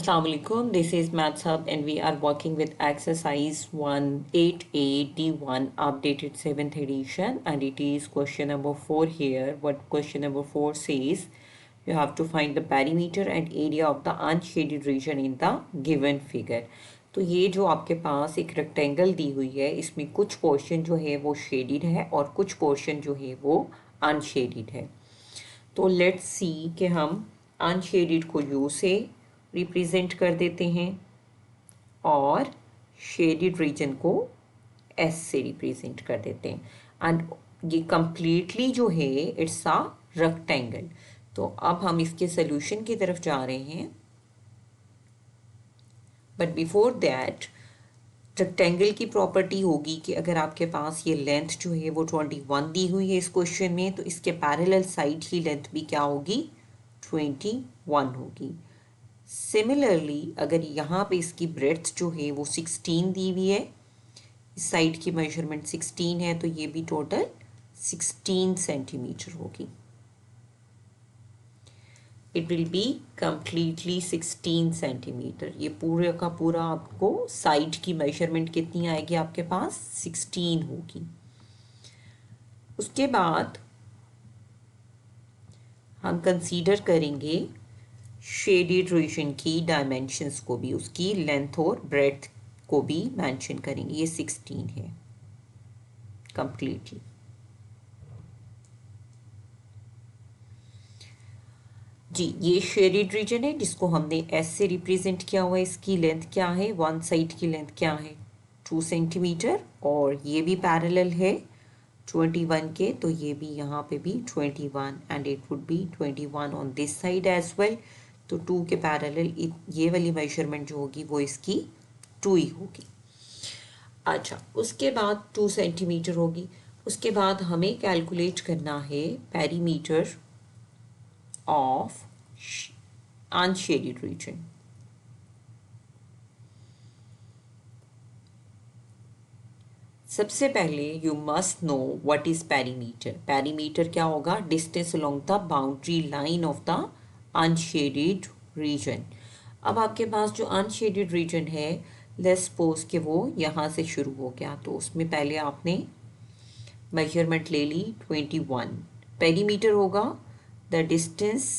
Assalamu alaikum. This is Maths Hub and we are working with exercise 188A D1 updated 7th edition, and it is question number 4 here. What question number 4 says, you have to find the perimeter and area of the unshaded region in the given figure. तो ये जो आपके पास एक rectangle दी हुई है, इसमें कुछ portion जो है वो शेडिड है और कुछ पोर्शन जो है वो अनशेडिड है. तो लेट्स सी कि हम अनशेडिड को यू से रिप्रेजेंट कर देते हैं और शेडिड रीजन को एस से रिप्रेजेंट कर देते हैं. एंड ये कंप्लीटली जो है इट्स अ रेक्टेंगल. तो अब हम इसके सोल्यूशन की तरफ जा रहे हैं. बट बिफोर दैट रेक्टेंगल की प्रॉपर्टी होगी कि अगर आपके पास ये लेंथ जो है वो 21 दी हुई है इस क्वेश्चन में, तो इसके पैरेलल साइड की लेंथ भी क्या होगी, 21 होगी. सिमिलरली अगर यहाँ पे इसकी ब्रेड्थ जो है वो 16 दी हुई है, इस साइड की मेजरमेंट 16 है, तो ये भी टोटल 16 सेंटीमीटर होगी. It will be completely 16 centimetre. ये पूरे का पूरा आपको साइड की मेजरमेंट कितनी आएगी, आपके पास 16 होगी. उसके बाद हम कंसीडर करेंगे शेडेड रीजन की डायमेंशंस को भी, उसकी लेंथ और ब्रेड्थ को भी मेंशन करेंगे. ये 16 है कंप्लीटली. जी, ये शेडेड रीजन है जिसको हमने एस से रिप्रेजेंट किया हुआ है. इसकी लेंथ क्या है, वन साइड की लेंथ क्या है, 2 सेंटीमीटर, और ये भी पैरेलल है 21 के, तो ये भी यहाँ पे भी 21 and it would be 21 on this side as well. तो 2 के पैरेलल ये वाली मेजरमेंट जो होगी वो इसकी 2 ही होगी. अच्छा, उसके बाद 2 सेंटीमीटर होगी. उसके बाद हमें कैलकुलेट करना है पेरीमीटर ऑफ अनशेडेड रीजन. सबसे पहले you must know what is perimeter. Perimeter क्या होगा, distance along the boundary line of the unshaded region. अब आपके पास जो अनशेडेड रीजन है, लेट्स सपोज कि वो यहाँ से शुरू हो गया, तो उसमें पहले आपने मेजरमेंट ले ली 21. पेरीमीटर होगा the distance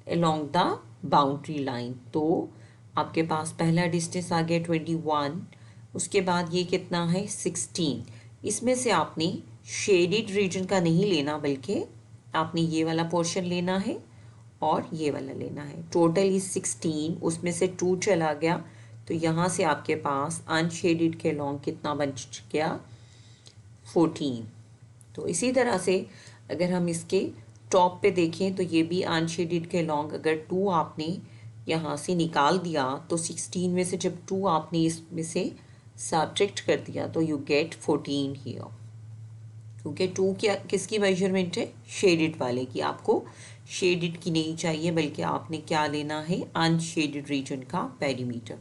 along the boundary line. तो आपके पास पहला डिस्टेंस आ गया 21. उसके बाद ये कितना है 16. इसमें से आपने शेडेड रीजन का नहीं लेना, बल्कि आपने ये वाला पोर्शन लेना है और ये वाला लेना है. टोटल इज 16, उसमें से 2 चला गया, तो यहाँ से आपके पास अनशेडेड के लॉन्ग कितना बन गया, 14. तो इसी तरह से अगर हम इसके टॉप पे देखें तो ये भी अनशेडेड के लॉन्ग अगर 2 आपने यहाँ से निकाल दिया, तो 16 में से जब 2 आपने इसमें से सब्ट्रैक्ट कर दिया तो यू गेट 14 हियर. क्योंकि 2 क्या किसकी मेजरमेंट है, शेडेड वाले की. आपको शेडेड की नहीं चाहिए, बल्कि आपने क्या लेना है, अनशेडेड रीजन का पेरीमीटर.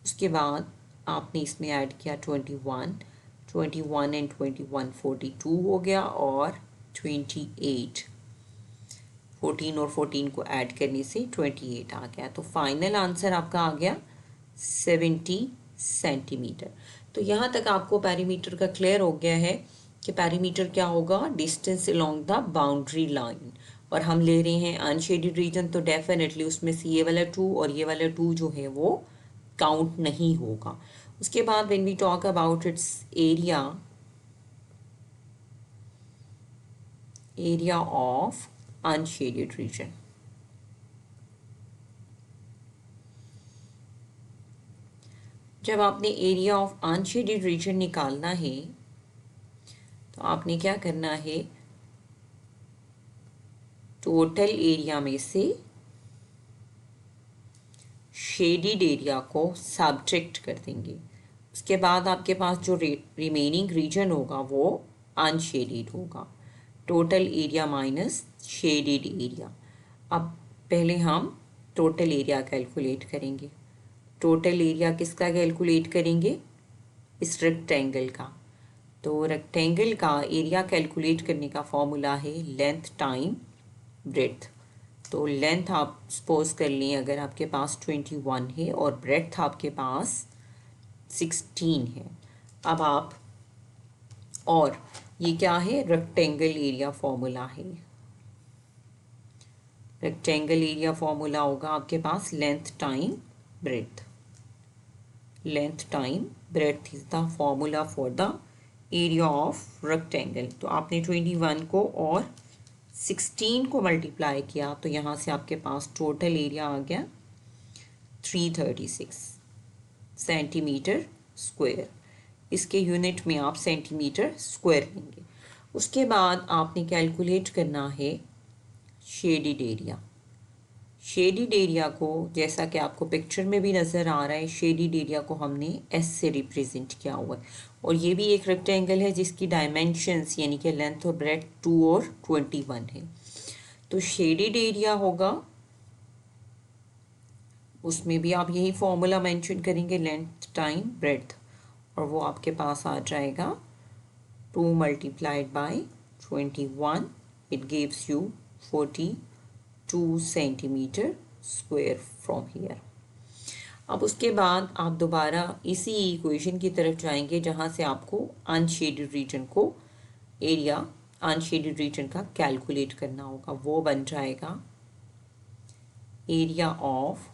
उसके बाद आपने इसमें ऐड किया 21 एंड 21 42 हो गया, और 28 14 और 14 को ऐड करने से 28 आ गया. तो फाइनल आंसर आपका आ गया 70 सेंटीमीटर. तो यहाँ तक आपको पेरीमीटर का क्लियर हो गया है कि पेरीमीटर क्या होगा, distance along the boundary line. और हम ले रहे हैं अनशेडेड रीजन, तो डेफिनेटली उसमें से ये वाला 2 और ये वाला 2 जो है वो काउंट नहीं होगा. उसके बाद when we talk about its area of unshaded region. जब आपने एरिया ऑफ अनशेडेड रीजन निकालना है तो आपने क्या करना है, टोटल एरिया में से शेडेड एरिया को सब्ट्रैक्ट कर देंगे. उसके बाद आपके पास जो रिमेनिंग रीजन होगा वो अनशेडेड होगा. Total area minus shaded area. अब पहले हम टोटल एरिया कैलकुलेट करेंगे. टोटल एरिया किसका कैलकुलेट करेंगे, इस रेक्टेंगल का. तो रेक्टेंगल का एरिया कैलकुलेट करने का फॉर्मूला है लेंथ टाइम ब्रेड्थ. तो लेंथ आप सपोज कर लें अगर आपके पास 21 है और ब्रेड्थ आपके पास 16 है। अब आप, और ये क्या है, रेक्टेंगल एरिया फॉर्मूला है। रेक्टेंगल एरिया फॉर्मूला होगा आपके पास length time breadth. Length time breadth is the formula for the area of rectangle. तो आपने 21 को और 16 को मल्टीप्लाई किया तो यहाँ से आपके पास टोटल एरिया आ गया 336 सेंटीमीटर स्क्वायर। इसके यूनिट में आप सेंटीमीटर स्क्वायर लेंगे। उसके बाद आपने कैलकुलेट करना है शेडिड एरिया। शेडिड एरिया को, जैसा कि आपको पिक्चर में भी नज़र आ रहा है, शेडिड एरिया को हमने एस से रिप्रेजेंट किया हुआ है। और ये भी एक रेक्टेंगल है जिसकी डायमेंशंस यानी कि लेंथ और ब्रेड्थ 2 और 21 है। तो शेडिड एरिया होगा, उसमें भी आप यही फॉर्मूला मेंशन करेंगे, लेंथ टाइम ब्रेड्थ, और वो आपके पास आ जाएगा 2 multiplied by 21, it gives you 42 centimetre square from here. अब उसके बाद आप दोबारा इसी इक्वेशन की तरफ जाएंगे जहाँ से आपको अनशेडेड रीजन को एरिया, अनशेडेड रीजन का कैलकुलेट करना होगा। वो बन जाएगा एरिया ऑफ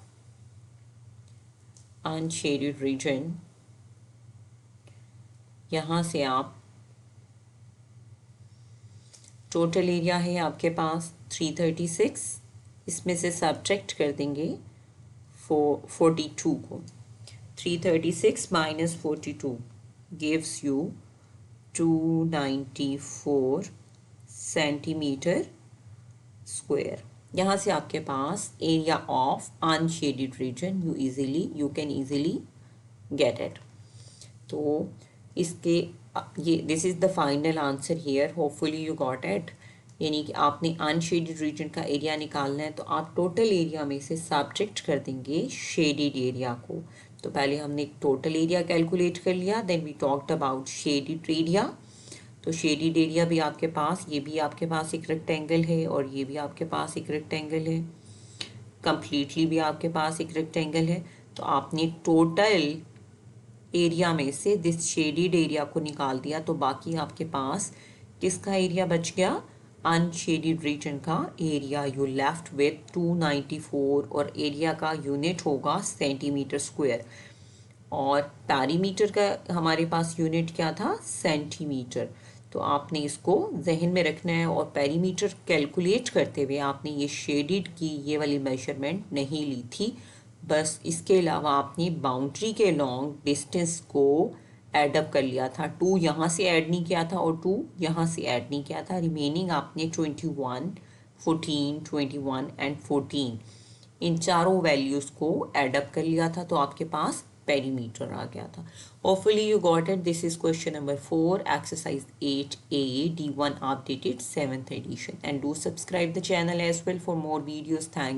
अनशेडेड रीजन। यहाँ से आप टोटल एरिया है आपके पास 336, इसमें से सब्ट्रैक्ट कर देंगे 42 को। 336 minus 42 gives you 294 centimetre square. यहाँ से आपके पास area of unshaded region you can easily get it. तो इसके ये this is the final answer here, hopefully you got it. यानी कि आपने अनशेडेड रीजन का एरिया निकालना है तो आप टोटल एरिया में से सब्ट्रैक्ट कर देंगे शेडेड एरिया को। तो पहले हमने टोटल एरिया कैलकुलेट कर लिया, then we talked about shaded area. तो शेडेड एरिया भी आपके पास, ये भी आपके पास एक रेक्टेंगल है और ये भी आपके पास एक रेक्टेंगल है, कंप्लीटली भी आपके पास एक रेक्टेंगल है। तो आपने टोटल एरिया में से दिस शेडेड एरिया को निकाल दिया तो बाकी आपके पास किसका एरिया बच गया, अनशेडेड रीजन का एरिया। यू लेफ्ट विथ 294 और एरिया का यूनिट होगा सेंटीमीटर स्क्वायर, और पैरीमीटर का हमारे पास यूनिट क्या था, सेंटीमीटर। तो आपने इसको जहन में रखना है और पेरीमीटर कैलकुलेट करते हुए आपने ये शेडेड की ये वाली मेजरमेंट नहीं ली थी। बस इसके अलावा आपने बाउंड्री के लॉन्ग डिस्टेंस को एडअप कर लिया था। 2 यहाँ से ऐड नहीं किया था और 2 यहाँ से ऐड नहीं किया था। रिमेनिंग आपने 21, 14, 21 एंड 14 इन चारों वैल्यूज़ को एडअप कर लिया था तो आपके पास पेरीमीटर आ गया था। Hopefully you got it. This is question number 4, exercise 8A, D1 updated 7th edition. And do subscribe the channel as well for more videos. Thanks.